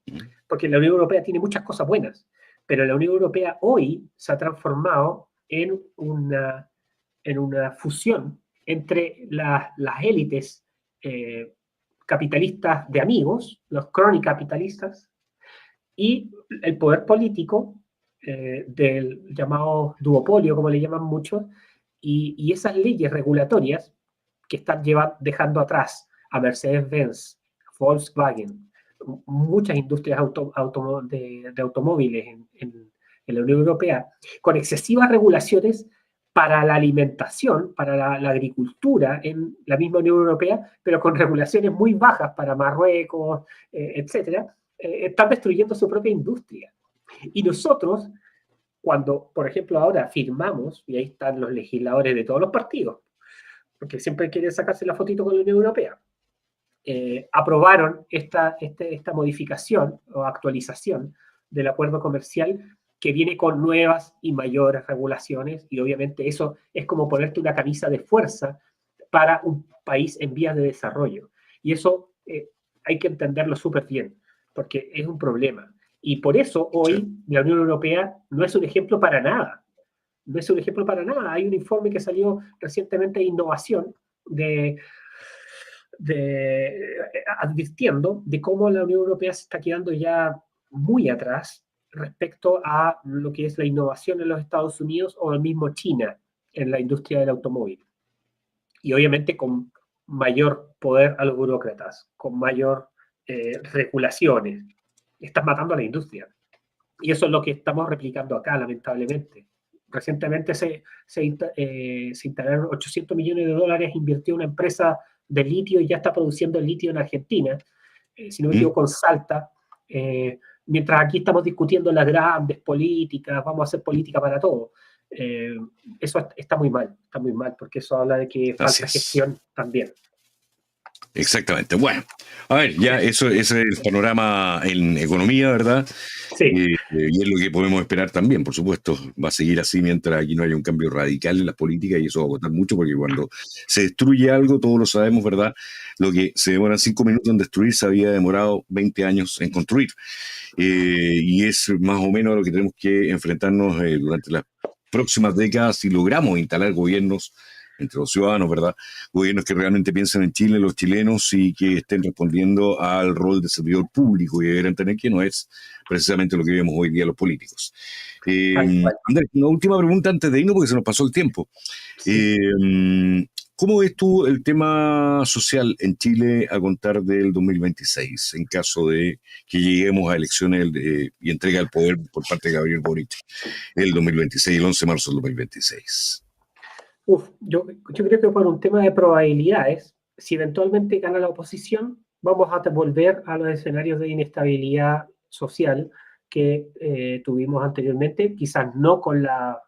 ¿Mm? Porque la Unión Europea tiene muchas cosas buenas, pero la Unión Europea hoy se ha transformado en una fusión entre las élites capitalistas de amigos, los crony capitalistas, y el poder político del llamado duopolio, como le llaman muchos, y esas leyes regulatorias que están dejando atrás a Mercedes-Benz, Volkswagen, muchas industrias de automóviles en la Unión Europea, con excesivas regulaciones para la alimentación, para la agricultura en la misma Unión Europea, pero con regulaciones muy bajas para Marruecos, etcétera, están destruyendo su propia industria. Y nosotros, cuando, por ejemplo, ahora firmamos, y ahí están los legisladores de todos los partidos, porque siempre quieren sacarse la fotito con la Unión Europea, aprobaron esta modificación o actualización del acuerdo comercial que viene con nuevas y mayores regulaciones, y obviamente eso es como ponerte una camisa de fuerza para un país en vías de desarrollo. Y eso hay que entenderlo súper bien, porque es un problema. Y por eso Sí. hoy la Unión Europea no es un ejemplo para nada. No es un ejemplo para nada. Hay un informe que salió recientemente de innovación advirtiendo de cómo la Unión Europea se está quedando ya muy atrás respecto a lo que es la innovación en los Estados Unidos o el mismo China en la industria del automóvil. Y obviamente con mayor poder a los burócratas, con mayor regulaciones. Estás matando a la industria. Y eso es lo que estamos replicando acá, lamentablemente. Recientemente se instalaron 800 millones de dólares, invirtió una empresa de litio y ya está produciendo el litio en Argentina, si no me ¿Mm? equivoco, en Salta. Mientras aquí estamos discutiendo las grandes políticas, vamos a hacer política para todo. Eso está muy mal, porque eso habla de que Así falta es. gestión también. Exactamente. Bueno, a ver, ya eso ese es el panorama en economía, ¿verdad? Sí, Y es lo que podemos esperar también, por supuesto. Va a seguir así mientras aquí no haya un cambio radical en las políticas y eso va a costar mucho porque cuando se destruye algo, todos lo sabemos, ¿verdad? Lo que se demora 5 minutos en destruir se había demorado 20 años en construir. Y es más o menos a lo que tenemos que enfrentarnos durante las próximas décadas si logramos instalar gobiernos entre los ciudadanos, ¿verdad? Gobiernos que realmente piensan en Chile, los chilenos, y que estén respondiendo al rol de servidor público que deberán tener, que no es precisamente lo que vemos hoy día los políticos. Andrés, una última pregunta antes de irnos, porque se nos pasó el tiempo. Sí. ¿Cómo ves tú el tema social en Chile a contar del 2026, en caso de que lleguemos a elecciones y entrega el poder por parte de Gabriel Boric el 2026, el 11 de marzo del 2026? Yo creo que por un tema de probabilidades, si eventualmente gana la oposición, vamos a volver a los escenarios de inestabilidad social que tuvimos anteriormente, quizás no con la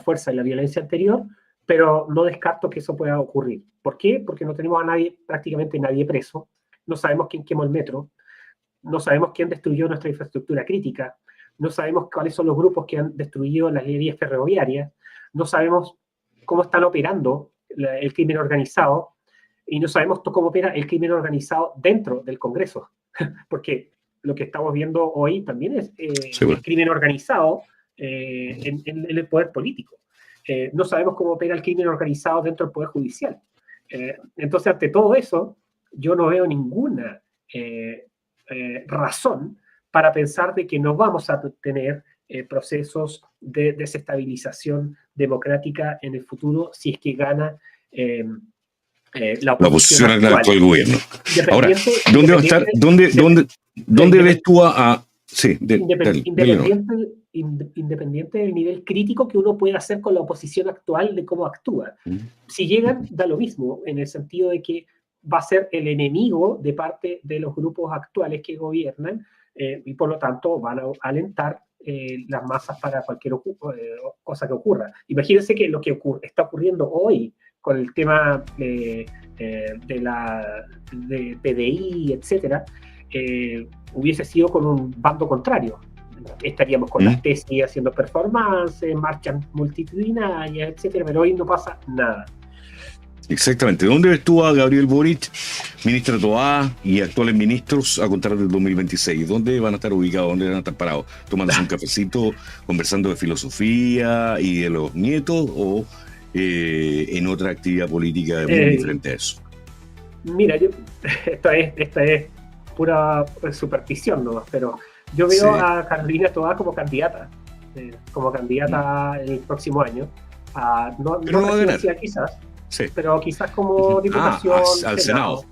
fuerza y la violencia anterior, pero no descarto que eso pueda ocurrir. ¿Por qué? Porque no tenemos a nadie, prácticamente nadie preso, no sabemos quién quemó el metro, no sabemos quién destruyó nuestra infraestructura crítica, no sabemos cuáles son los grupos que han destruido las líneas ferroviarias, no sabemos cómo están operando el crimen organizado y no sabemos cómo opera el crimen organizado dentro del Congreso, porque lo que estamos viendo hoy también es el crimen organizado en el poder político. No sabemos cómo opera el crimen organizado dentro del poder judicial. Entonces, ante todo eso, yo no veo ninguna razón para pensar de que no vamos a tener procesos de desestabilización democrática en el futuro si es que gana la oposición al actual gobierno. Ahora, ¿dónde va a estar? ¿Dónde ves tú a sí, independiente del nivel crítico que uno puede hacer con la oposición actual de cómo actúa? Si llegan, da lo mismo, en el sentido de que va a ser el enemigo de parte de los grupos actuales que gobiernan y por lo tanto van a alentar las masas para cualquier cosa que ocurra. Imagínense que lo que está ocurriendo hoy con el tema de PDI, etcétera, hubiese sido con un bando contrario. Estaríamos con las tesis haciendo performance, marchas multitudinarias, etcétera, pero hoy no pasa nada. Exactamente. ¿Dónde ves tú a Gabriel Boric, ministra Toá y actuales ministros a contar del 2026? ¿Dónde van a estar ubicados? ¿Dónde van a estar parados? ¿Tomándose un cafecito, conversando de filosofía y de los nietos o en otra actividad política muy diferente a eso? Mira, esta es pura superstición nomás, pero yo veo a Carolina Toá como candidata el próximo año. No va a ganar, quizás. Sí. Pero quizás como diputación al Senado.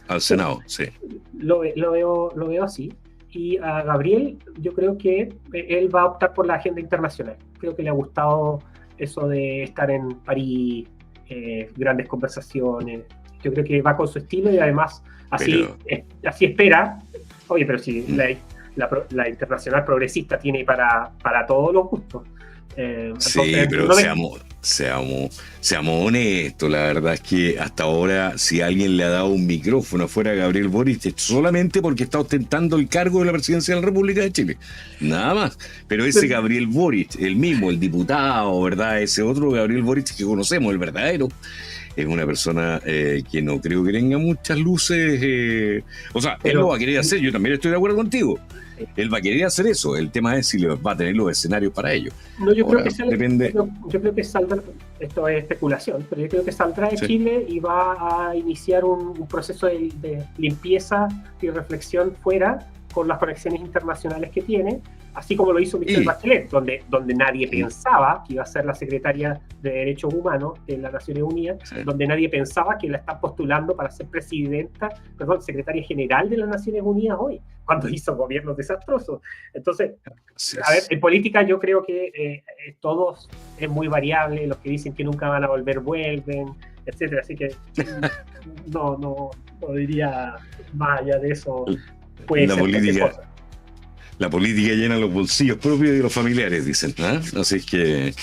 Al Senado, sí. Lo veo así. Y a Gabriel, yo creo que él va a optar por la agenda internacional. Creo que le ha gustado eso de estar en París, grandes conversaciones. Yo creo que va con su estilo y además así espera. Oye, pero si la internacional progresista tiene para todos los gustos. Sí, pero seamos honestos. La verdad es que hasta ahora, si alguien le ha dado un micrófono fuera a Gabriel Boric, es solamente porque está ostentando el cargo de la presidencia de la República de Chile. Nada más. Pero ese Gabriel Boric, el mismo, el diputado, ¿verdad? Ese otro Gabriel Boric que conocemos, el verdadero, es una persona que no creo que tenga muchas luces. O sea, él lo va a querer hacer. Yo también estoy de acuerdo contigo. Él va a querer hacer eso. El tema es si le va a tener los escenarios para ello. No, yo creo que saldrá, esto es especulación, pero yo creo que saldrá de Chile y va a iniciar un proceso de limpieza y reflexión fuera con las conexiones internacionales que tiene, así como lo hizo Michelle Bachelet, donde nadie pensaba que iba a ser la secretaria de Derechos Humanos de las Naciones Unidas, donde nadie pensaba que la está postulando para ser secretaria general de las Naciones Unidas hoy, cuando hizo gobiernos desastrosos. Entonces, a ver, en política yo creo que todos es muy variable, los que dicen que nunca van a volver, vuelven, etcétera, así que no diría más allá de eso. La política llena los bolsillos propios de los familiares, dicen, ¿no? Así es que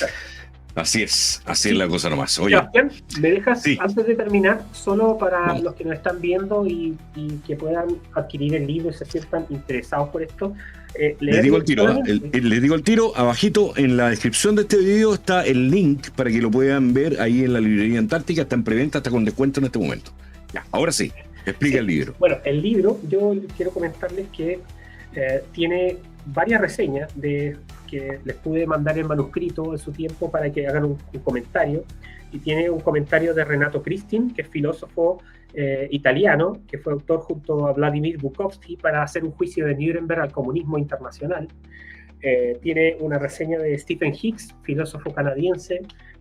así es la cosa nomás. Oye, Sebastián, ¿me dejas antes de terminar, solo para los que nos están viendo y que puedan adquirir el libro y se sientan interesados por esto? Les digo al tiro, abajito en la descripción de este video está el link para que lo puedan ver ahí en la librería Antártica, está en preventa, está con descuento en este momento. Ya, ahora sí. Explica el libro. Bueno, el libro, yo quiero comentarles que tiene varias reseñas de que les pude mandar el manuscrito en su tiempo para que hagan un comentario. Y tiene un comentario de Renato Cristin, que es filósofo italiano, que fue autor junto a Vladimir Bukovsky para hacer un juicio de Nuremberg al comunismo internacional. Tiene una reseña de Stephen Hicks, filósofo canadiense.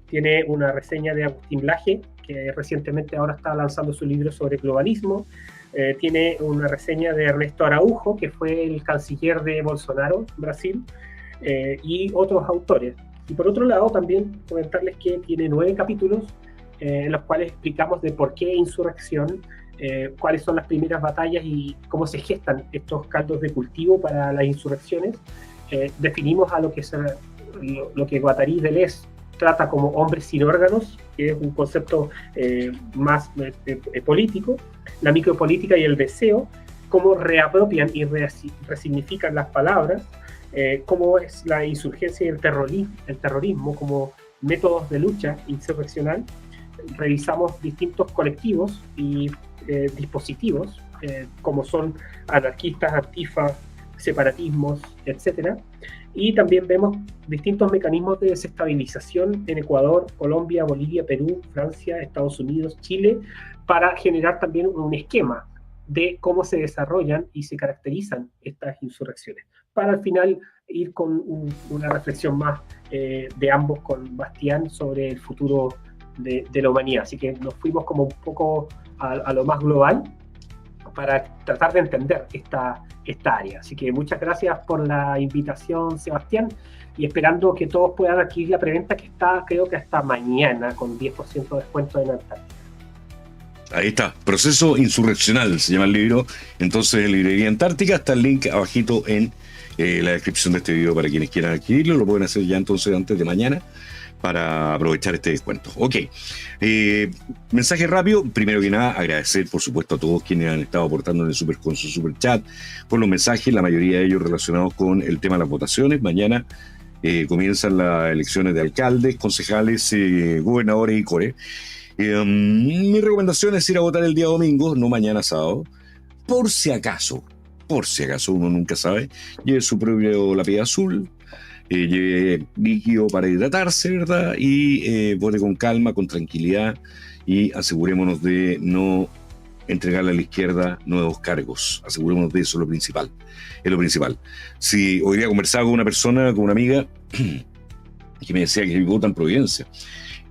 Tiene una reseña de Agustín Laje, que recientemente ahora está lanzando su libro sobre globalismo. Tiene una reseña de Ernesto Araujo, que fue el canciller de Bolsonaro, Brasil, y otros autores. Y por otro lado, también comentarles que tiene 9 capítulos en los cuales explicamos de por qué insurrección, cuáles son las primeras batallas y cómo se gestan estos caldos de cultivo para las insurrecciones. Definimos a lo que Guattari Deleuze trata como hombres sin órganos, que es un concepto más político, la micropolítica y el deseo, cómo reapropian y resignifican las palabras, cómo es la insurgencia y el terrorismo como métodos de lucha insurreccional. Revisamos distintos colectivos y dispositivos, como son anarquistas, antifa, separatismos, etc. Y también vemos distintos mecanismos de desestabilización en Ecuador, Colombia, Bolivia, Perú, Francia, Estados Unidos, Chile, para generar también un esquema de cómo se desarrollan y se caracterizan estas insurrecciones, para al final ir con una reflexión más de ambos con Bastián sobre el futuro de la humanidad. Así que nos fuimos como un poco a lo más global para tratar de entender esta área. Así que muchas gracias por la invitación, Sebastián, y esperando que todos puedan adquirir la preventa, que está, creo que hasta mañana, con 10% de descuento en Antártica. Ahí está, Proceso Insurreccional se llama el libro. Entonces, en Librería Antártica está el link abajito en la descripción de este video para quienes quieran adquirirlo. Lo pueden hacer ya entonces antes de mañana para aprovechar este descuento. Ok, mensaje rápido. Primero que nada, agradecer por supuesto a todos quienes han estado aportando en el con su super chat, con los mensajes, la mayoría de ellos relacionados con el tema de las votaciones. Mañana comienzan las elecciones de alcaldes, concejales, gobernadores y core. Mi recomendación es ir a votar el día domingo, no mañana sábado, por si acaso, uno nunca sabe. Lleve su propio lápiz azul, lleve líquido para hidratarse, ¿verdad? Y vote con calma, con tranquilidad, y asegurémonos de no entregarle a la izquierda nuevos cargos. Asegurémonos de eso, es lo principal. Si hoy día conversaba con una persona, con una amiga, que me decía que vota en Providencia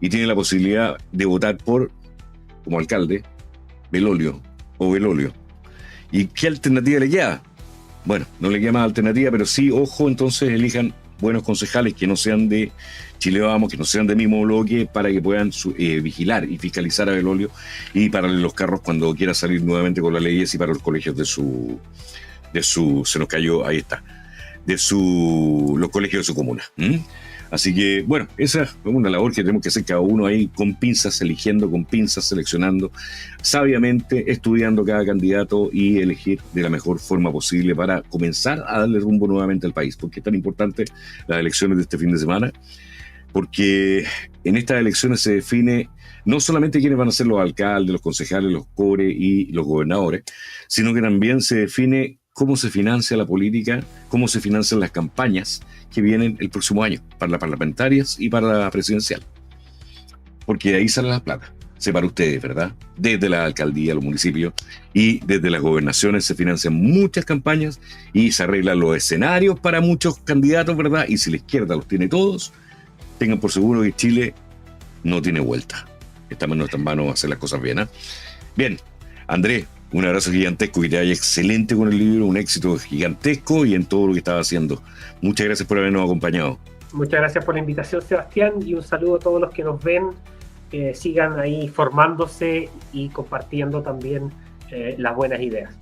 y tiene la posibilidad de votar como alcalde, Belolio. ¿Y qué alternativa le queda? Bueno, no le queda más alternativa, pero sí, ojo, entonces elijan buenos concejales que no sean de Chile Vamos, que no sean del mismo bloque, para que puedan vigilar y fiscalizar a Belolio y pararle los carros cuando quiera salir nuevamente con las leyes, y para los colegios se nos cayó, ahí está, los colegios de su comuna. Así que, bueno, esa es una labor que tenemos que hacer cada uno ahí, con pinzas, eligiendo, con pinzas, seleccionando, sabiamente, estudiando cada candidato y elegir de la mejor forma posible para comenzar a darle rumbo nuevamente al país. Porque es tan importante las elecciones de este fin de semana, porque en estas elecciones se define no solamente quiénes van a ser los alcaldes, los concejales, los core y los gobernadores, sino que también se define cómo se financia la política, cómo se financian las campañas que vienen el próximo año, para las parlamentarias y para la presidencial. Porque de ahí sale la plata, para ustedes, ¿verdad? Desde la alcaldía, los municipios y desde las gobernaciones se financian muchas campañas y se arreglan los escenarios para muchos candidatos, ¿verdad? Y si la izquierda los tiene todos, tengan por seguro que Chile no tiene vuelta. Estamos en nuestras manos hacer las cosas bien, ¿eh? Bien, Andrés, un abrazo gigantesco, que te vaya excelente con el libro, un éxito gigantesco y en todo lo que estás haciendo. Muchas gracias por habernos acompañado. Muchas gracias por la invitación, Sebastián, y un saludo a todos los que nos ven. Sigan ahí formándose y compartiendo también las buenas ideas.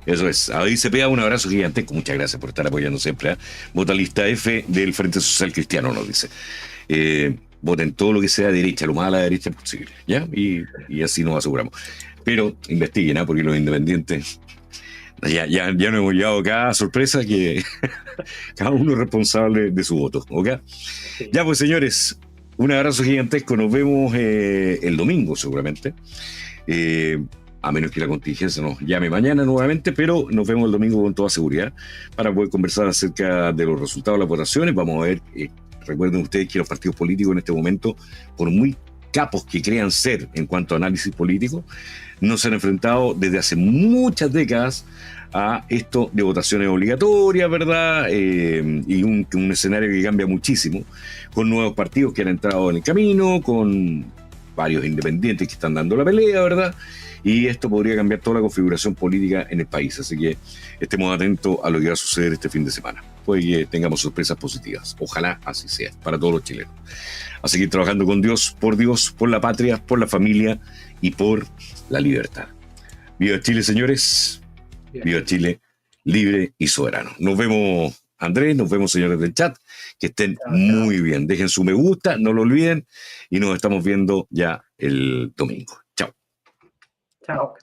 Eso es. Ahí se pega un abrazo gigantesco. Muchas gracias por estar apoyando siempre, ¿eh? Vota lista F del Frente Social Cristiano, nos dice. Voten todo lo que sea derecha, lo más a la derecha posible, ¿ya? Y así nos aseguramos. Pero investiguen, ¿eh? Porque los independientes ya nos hemos llevado cada sorpresa, que cada uno es responsable de su voto, ¿ok? Sí. Ya pues, señores, un abrazo gigantesco. Nos vemos el domingo seguramente. a menos que la contingencia nos llame mañana nuevamente, pero nos vemos el domingo con toda seguridad para poder conversar acerca de los resultados de las votaciones. Vamos a ver, recuerden ustedes que los partidos políticos en este momento, por muy capos que crean ser en cuanto a análisis político, no se han enfrentado desde hace muchas décadas a esto de votaciones obligatorias, ¿verdad? Y un escenario que cambia muchísimo, con nuevos partidos que han entrado en el camino, con varios independientes que están dando la pelea, ¿verdad? Y esto podría cambiar toda la configuración política en el país. Así que estemos atentos a lo que va a suceder este fin de semana. Puede que tengamos sorpresas positivas. Ojalá así sea para todos los chilenos. A seguir trabajando con Dios, por la patria, por la familia y por la libertad. Viva Chile, señores. Viva Chile, libre y soberano. Nos vemos, Andrés, nos vemos, señores del chat. Que estén muy bien. Dejen su me gusta, no lo olviden. Y nos estamos viendo ya el domingo. Chao. Chao.